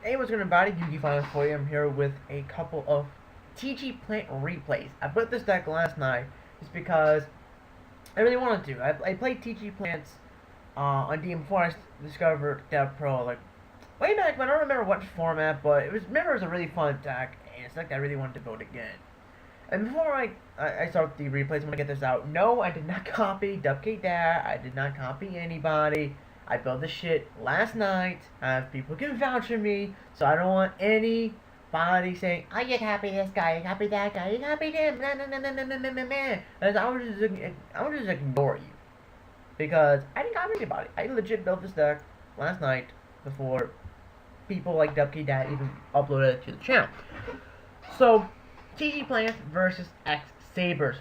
Hey, what's going on, everybody? Yuki Finance for you. I'm here with a couple of TG Plant replays. I put this deck last night just because I really wanted to. I played TG Plants on DM before I discovered DevPro, like way back when. I don't remember what format, but remember it was a really fun deck, and it's like I really wanted to build again. And before I start the replays, I'm gonna get this out. No, I did not copy WK I did not copy anybody. I built this shit last night. People can vouch for me, so I don't want anybody saying, "Oh, you copy this guy, you copy that guy, you copied him." Nah, nah, nah, nah, nah, nah, nah, nah, nah. And I would just ignore you because I didn't copy anybody. I legit built this deck last night before people like WK even uploaded it to the channel. So, TG Plants versus x-sabers.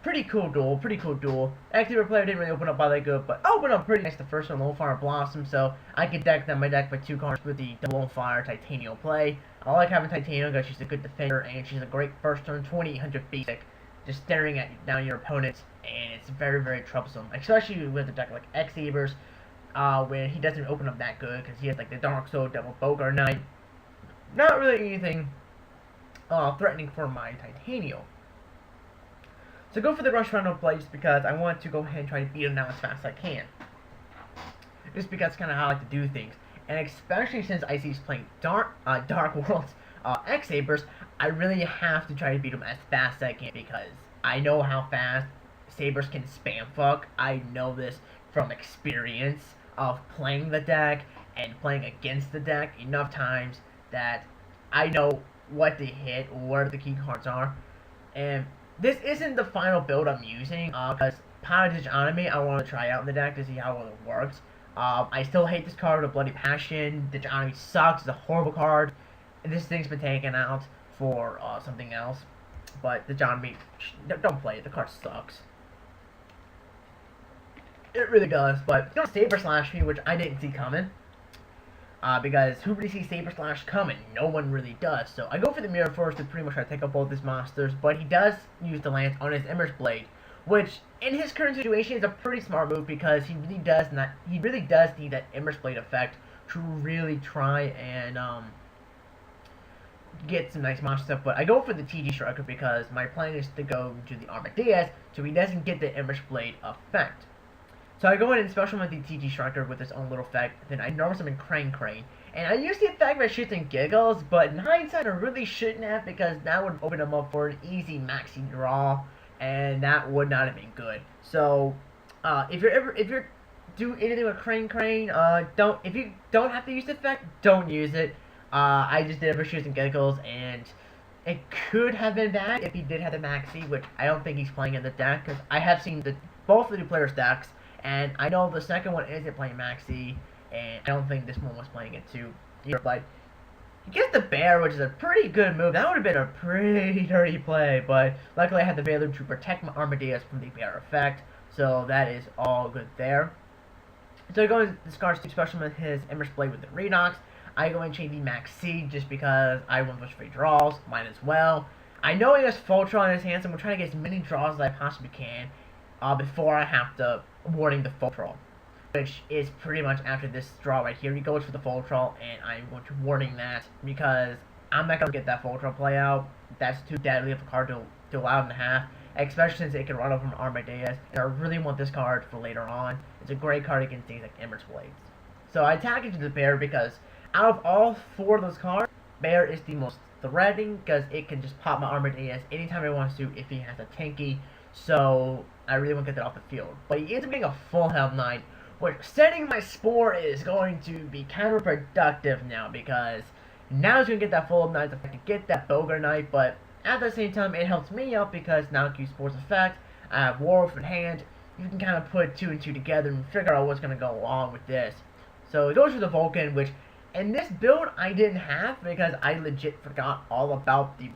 Pretty cool duel. X-saber player didn't really open up all that good, but opened up pretty nice the first one, Lone Fire Blossom, so I could deck my deck by 2 cards with the Lone Fire Titanium play. I like having Titanium because she's a good defender, and she's a great first turn 2800 basic, just staring at down your opponents, and it's very, very troublesome, especially with a deck like X-sabers, when he doesn't open up that good, because he has like the Dark Soul, Devil Bogart Knight. Not really anything threatening for my Titanium. So go for the rush round of play just because I want to go ahead and try to beat him now as fast as I can. Just because that's kind of how I like to do things. And especially since I see he's playing Dark Worlds X-Sabers, I really have to try to beat him as fast as I can because I know how fast Sabers can spam fuck. I know this from experience of playing the deck and playing against the deck enough times that I know what to hit, where the key cards are, and this isn't the final build I'm using, because Poundage Enemy I want to try out in the deck to see how well it works. I still hate this card with a bloody passion. The Enemy sucks, it's a horrible card, and this thing's been taken out for something else. But the Enemy, don't play it, the card sucks. It really does, but it's gonna Saber Slash me, which I didn't see coming. Because who really sees Saber Slash coming? No one really does. So I go for the Mirror Force to pretty much try to take up both his monsters, but he does use the lance on his Ember's Blade, which in his current situation is a pretty smart move because he really does need that Ember's Blade effect to really try and get some nice monster stuff. But I go for the TG Striker because my plan is to go to the Armadillos so he doesn't get the Ember's Blade effect. So I go in and special summon the TG Striker with its own little effect, then I normal summon Crane, and I use the effect by shits and giggles, but in hindsight I really shouldn't have because that would open him up for an easy maxi draw, and that would not have been good. So if you're do anything with Crane, if you don't have to use the effect, don't use it. I just did it for shits and giggles, and it could have been bad if he did have the maxi, which I don't think he's playing in the deck because I have seen both of the players' decks. And I know the second one isn't playing Maxi, and I don't think this one was playing it too either, but he gets the bear, which is a pretty good move. That would have been a pretty dirty play, but luckily I had the Valor to protect my Armadillos from the bear effect, so that is all good there. So I go and discard to special summon his Ember's Blade with the Redox. I go and change the Maxi just because I want those free draws, mine as well. I know he has Fultron in his hand, so I'm trying to get as many draws as I possibly can before I have to warning the Fultron, which is pretty much after this draw right here. He goes for the Fultron, and I'm going to warning that because I'm not going to get that Fultron play out. That's too deadly of a card to allow him to have, especially since it can run over from Armadillos, and I really want this card for later on. It's a great card against things like Ember's Blades. So I attack into the Bear because out of all 4 of those cards, Bear is the most threatening because it can just pop my Armadillos anytime it wants to if he has a tanky. So I really want to get that off the field. But he ends up being a full health knight, which setting my Spore is going to be counterproductive now because now he's going to get that full health knight if I can get that Bogart Knight, but at the same time it helps me out because now I can use Spore's effect. I have Werewolf in hand. You can kind of put 2 and 2 together and figure out what's going to go along with this. So it goes for the Vulcan, which in this build I didn't have because I legit forgot all about the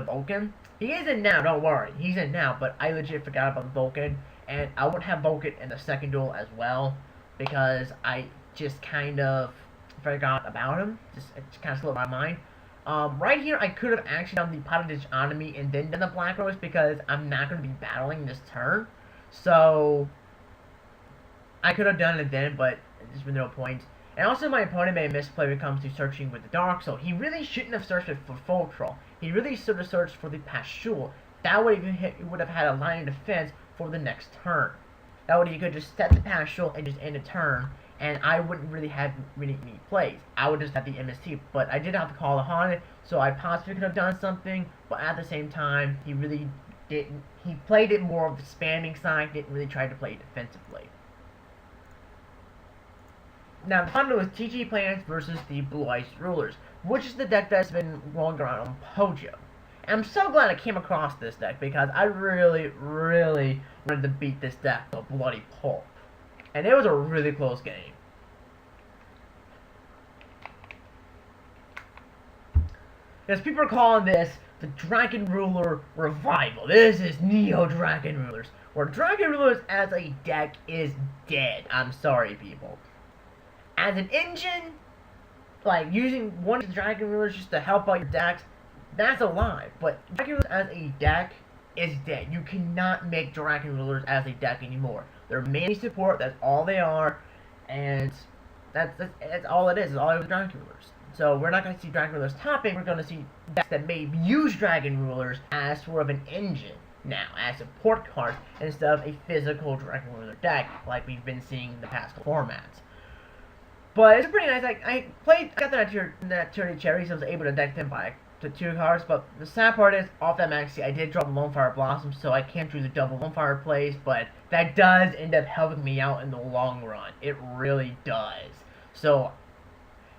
Vulcan. He is in now, don't worry. He's in now, but I legit forgot about the Vulcan. And I would have Vulcan in the second duel as well because I just kind of forgot about him. It just kind of slipped my mind. Right here, I could have actually done the Poundage Enemy and then done the Black Rose because I'm not going to be battling this turn. So I could have done it then, but there's been no point. And also my opponent made a misplay when it comes to searching with the Dark Soul. He really shouldn't have searched it for Full Troll. He really should have searched for the Pashul. That way he would have had a line of defense for the next turn. That way he could just set the Pashul and just end a turn, and I wouldn't really have really any plays. I would just have the MST, but I did have to call on it, so I possibly could have done something, but at the same time, he really didn't. He played it more of the spamming side, didn't really try to play it defensively. Now, the final was TG Plants versus the Blue Ice Rulers, which is the deck that's been rolling around on Pojo. And I'm so glad I came across this deck, because I really wanted to beat this deck to a bloody pulp. And it was a really close game. Because people are calling this the Dragon Ruler Revival. This is Neo Dragon Rulers, where Dragon Rulers as a deck is dead. I'm sorry, people. As an engine, like using one of the Dragon Rulers just to help out your decks, that's alive. But Dragon Rulers as a deck is dead. You cannot make Dragon Rulers as a deck anymore. They're mainly support, that's all they are, and that's all it is. It's all over Dragon Rulers. So we're not going to see Dragon Rulers topping, we're going to see decks that may use Dragon Rulers as sort of an engine now, as support cards, instead of a physical Dragon Ruler deck, like we've been seeing in the past formats. But it's pretty nice. I got that 30 cherries, so I was able to deck them by to 2 cards, but the sad part is, off that maxi, I did drop Lone Fire Blossom, so I can't do the double Lone Fire plays, but that does end up helping me out in the long run. It really does. So,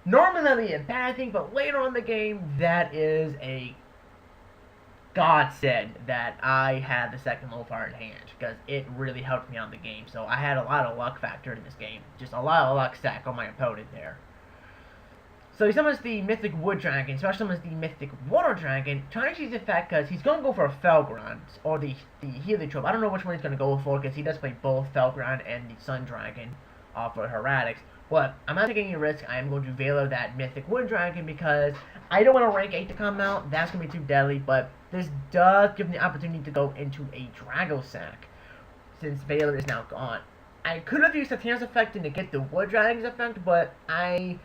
normally that would be a bad thing, but later on in the game, that is a godsend that I had the second Lone Fire in hand, because it really helped me out in the game. So I had a lot of luck factored in this game. Just a lot of luck stacked on my opponent there. So he summons the Mythic Wood Dragon, special summons the Mythic Water Dragon, trying to choose the fact because he's going to go for a Felground, or the Heliotrope. I don't know which one he's going to go for, because he does play both Felground and the Sun Dragon for Heretics. But I'm not taking any risk. I am going to Valor that Mythic Wood Dragon, because I don't want a rank 8 to come out. That's going to be too deadly, but this does give me the opportunity to go into a Drago Sack, since Valor is now gone. I could have used Titania's effect to get the Wood Dragon's effect, but I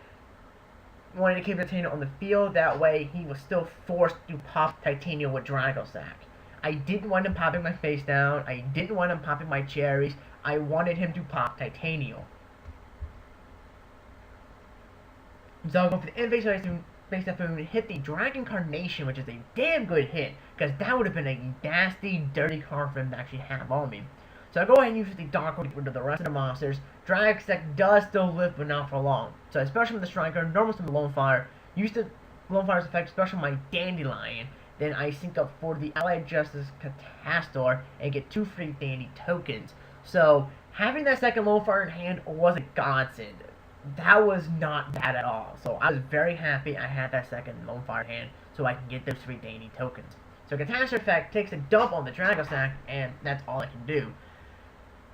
wanted to keep Titania on the field. That way he was still forced to pop Titania with Drago Sack. I didn't want him popping my face down. I didn't want him popping my cherries. I wanted him to pop Titania. So I'll go for the Invade Face Typhoon, hit the Dragon Carnation, which is a damn good hit, because that would have been a nasty, dirty card for him to actually have on me. So I go ahead and use the Dark Orb to get rid of the rest of the monsters. Dragon Sack does still live, but not for long. So especially with the Striker, normal summon Lone Fire, use the Lone Fire's effect, especially my Dandelion. Then I sync up for the Allied Justice Catastor and get 2 free Dandy tokens. So having that second Lone Fire in hand was a godsend. That was not bad at all. So I was very happy I had that second Lone Fire in hand, so I can get those 3 Dandy tokens. So Catastor effect takes a dump on the Drago Sack, and that's all I can do.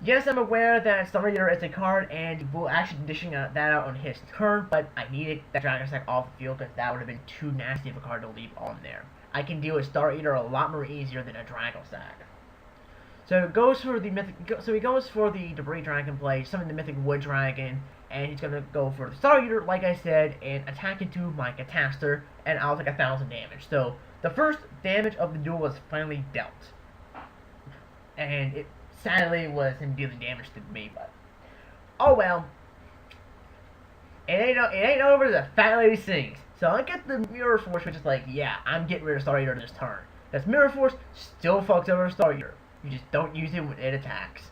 Yes, I'm aware that Star Eater is a card, and will actually be dishing that out on his turn, but I needed that Dragon Sack off the field, because that would have been too nasty of a card to leave on there. I can deal with Star Eater a lot more easier than a Dragon Sack. So it goes for the he goes for the Debris Dragon play, summon the Mythic Wood Dragon, and he's gonna go for the Star Eater, like I said, and attack into my Catastor, and I'll take 1,000 damage. So the first damage of the duel was finally dealt, and it sadly was him dealing damage to me, but oh well. It ain't over, the fat lady sings. So I get the Mirror Force, which is like, yeah, I'm getting rid of Star Eater this turn. That's Mirror Force, still fucks over Star Eater. You just don't use it when it attacks.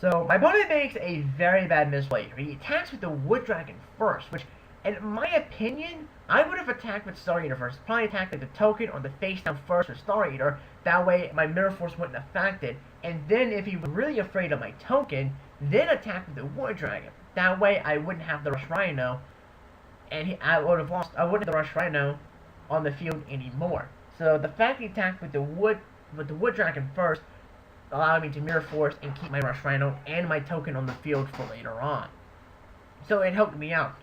So my opponent makes a very bad misplay. He attacks with the Wood Dragon first, which, in my opinion, I would have attacked with Star Eater first. Probably attacked with the token or the face down first with Star Eater. That way my Mirror Force wouldn't affect it. And then if he was really afraid of my token, then attack with the Wood Dragon. That way I wouldn't have the Rush Rhino, and I wouldn't have the Rush Rhino on the field anymore. So the fact he attacked with the Wood Dragon first allowed me to Mirror Force and keep my Rush Rhino and my token on the field for later on. So it helped me out.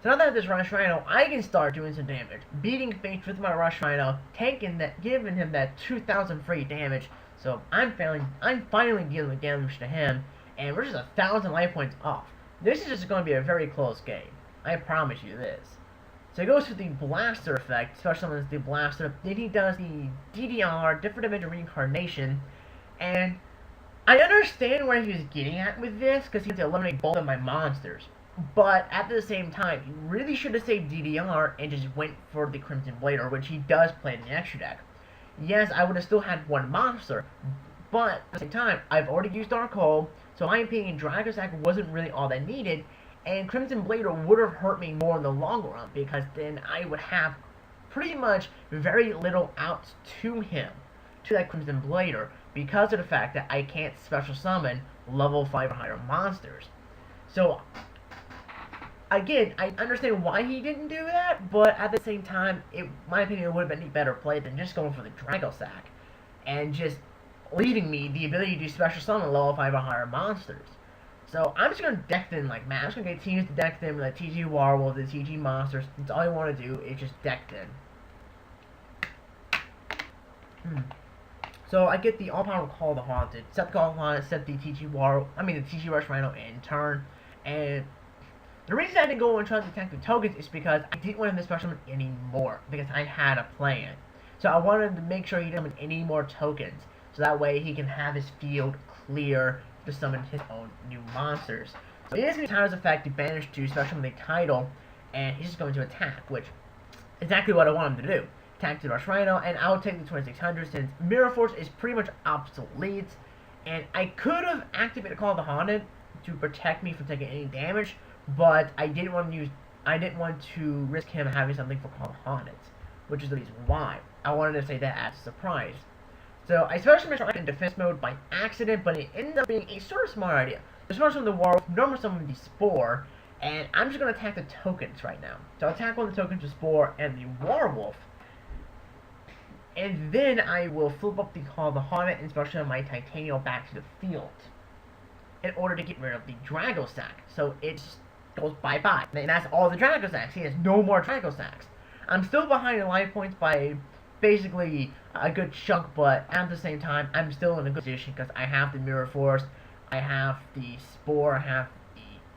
So now that I have this Rush Rhino, I can start doing some damage, beating Fate with my Rush Rhino, giving him that 2,000 free damage. So I'm finally dealing with damage to him, and we're just 1,000 life points off. This is just going to be a very close game. I promise you this. So he goes for the Blaster effect, special summons the Blaster, then he does the DDR, Different Dimension Reincarnation, and I understand where he was getting at with this, because he had to eliminate both of my monsters. But at the same time, he really should have saved DDR and just went for the Crimson Blader, which he does play in the extra deck. Yes, I would have still had one monster, but at the same time, I've already used Dark Hole, so in my opinion, Dragon Sack wasn't really all that needed, and Crimson Blader would have hurt me more in the long run, because then I would have pretty much very little outs to him, to that Crimson Blader, because of the fact that I can't special summon level 5 or higher monsters. So, again, I understand why he didn't do that, but at the same time, in my opinion, it would have been a better play than just going for the Dragon Sack, and just leaving me the ability to special summon level 5 or higher monsters. So I'm just going to deck them like mad. I'm just going to get teams to deck them with the TG Warwolf, the TG Monsters. That's all I want to do is just deck them. So I get the all-power Call of the Haunted, set the Call of the Haunted, set the TG the TG Rush Rhino in turn. And the reason I didn't go and try to attack the tokens is because I didn't want him to special summon anymore, because I had a plan. So I wanted to make sure he didn't summon any more tokens, so that way he can have his field clear to summon his own new monsters. So it is going to Timer's effect to banish to special summon the title, and he's just going to attack, which is exactly what I want him to do. Attack to Rush Rhino, and I'll take the 2600 since Mirror Force is pretty much obsolete, and I could have activated Call of the Haunted to protect me from taking any damage, but I didn't want to risk him having something for Call of the Haunted, which is the reason why. I wanted to say that as a surprise. So I special summon in defense mode by accident, but it ended up being a sort of smart idea. I special summon the Warwolf, normal summon the Spore, and I'm just going to attack the tokens right now. So I'll attack one of the tokens, the Spore, and the Warwolf. And then I will flip up the Call of the Haunted and special summon my Titanium back to the field, in order to get rid of the Dragon Sack. So it just goes bye-bye. And that's all the Dragon Sacks. He has no more Dragon Sacks. I'm still behind in life points by basically a good chunk, but at the same time, I'm still in a good position because I have the Mirror Force, I have the Spore, I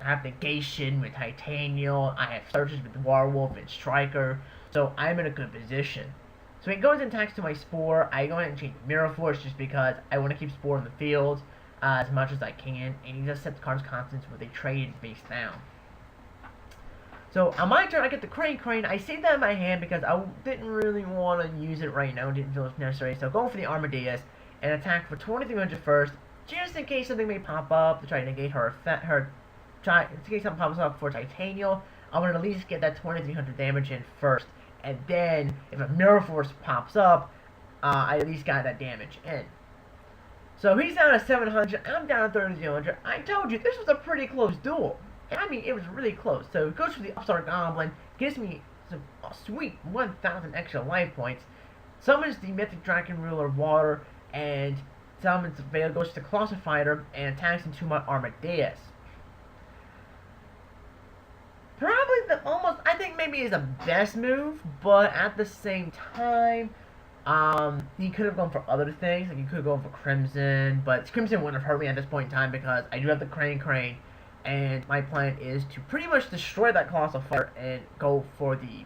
have Negation with Titanium, I have Searches with Warwolf and Striker, so I'm in a good position. So he goes and attacks to my Spore. I go ahead and change Mirror Force just because I want to keep Spore in the field as much as I can, and he just sets the card's constants with a trade face down. So on my turn, I get the Crane. I saved that in my hand because I didn't really want to use it right now. Didn't feel it was necessary. So going for the Armadeus and attack for 2300 first, just in case something may pop up to try to negate in case something pops up for Titanium. I want to at least get that 2300 damage in first, and then if a Mirror Force pops up, I at least got that damage in. So he's down at 700. I'm down at 3200. I told you this was a pretty close duel. I mean, it was really close. So it goes for the Upstart Goblin, gives me some sweet 1,000 extra life points, summons the Mythic Dragon Ruler of Water, and summons the Veil, goes to the Colossal Fighter, and attacks into my Armadeus. Probably I think maybe is the best move, but at the same time, he could have gone for other things, like he could have gone for Crimson, but Crimson wouldn't have hurt me at this point in time because I do have the Crane, and my plan is to pretty much destroy that Colossal Fighter and go for the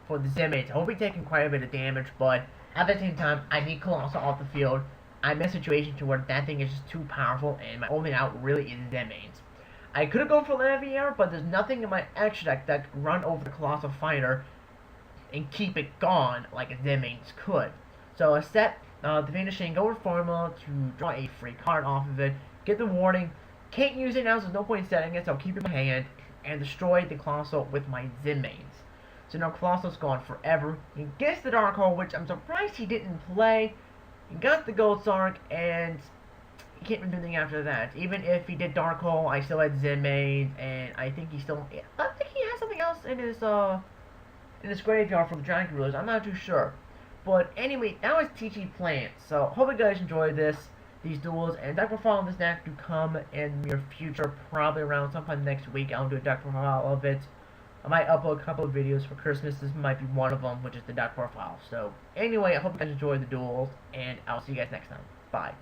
Zimmates. I'll be taking quite a bit of damage, but at the same time, I need Colossal off the field. I'm in a situation to where that thing is just too powerful, and my only out really is Zimmates. I could have gone for Leviair, but there's nothing in my extra deck that can run over the Colossal Fighter and keep it gone like a Zimmates could. So I set the Vanishing Over formula to draw a free card off of it, get the warning, can't use it now, so there's no point in setting it, so I'll keep it in my hand, and destroy the Colossal with my Zimmates. So now Colossal's gone forever. He gets the Dark Hole, which I'm surprised he didn't play. He got the Gold Sark, and he can't do anything after that. Even if he did Dark Hole, I still had Zimmates, and I think he has something else in his graveyard from the Dragon Rulers. I'm not too sure. But anyway, that was TG Plant. So hope you guys enjoyed these duels, and deck profile on this deck to come in the near future, probably around sometime next week. I'll do a deck profile of it. I might upload a couple of videos for Christmas. This might be one of them, which is the deck profile. So anyway, I hope you guys enjoyed the duels, and I'll see you guys next time. Bye.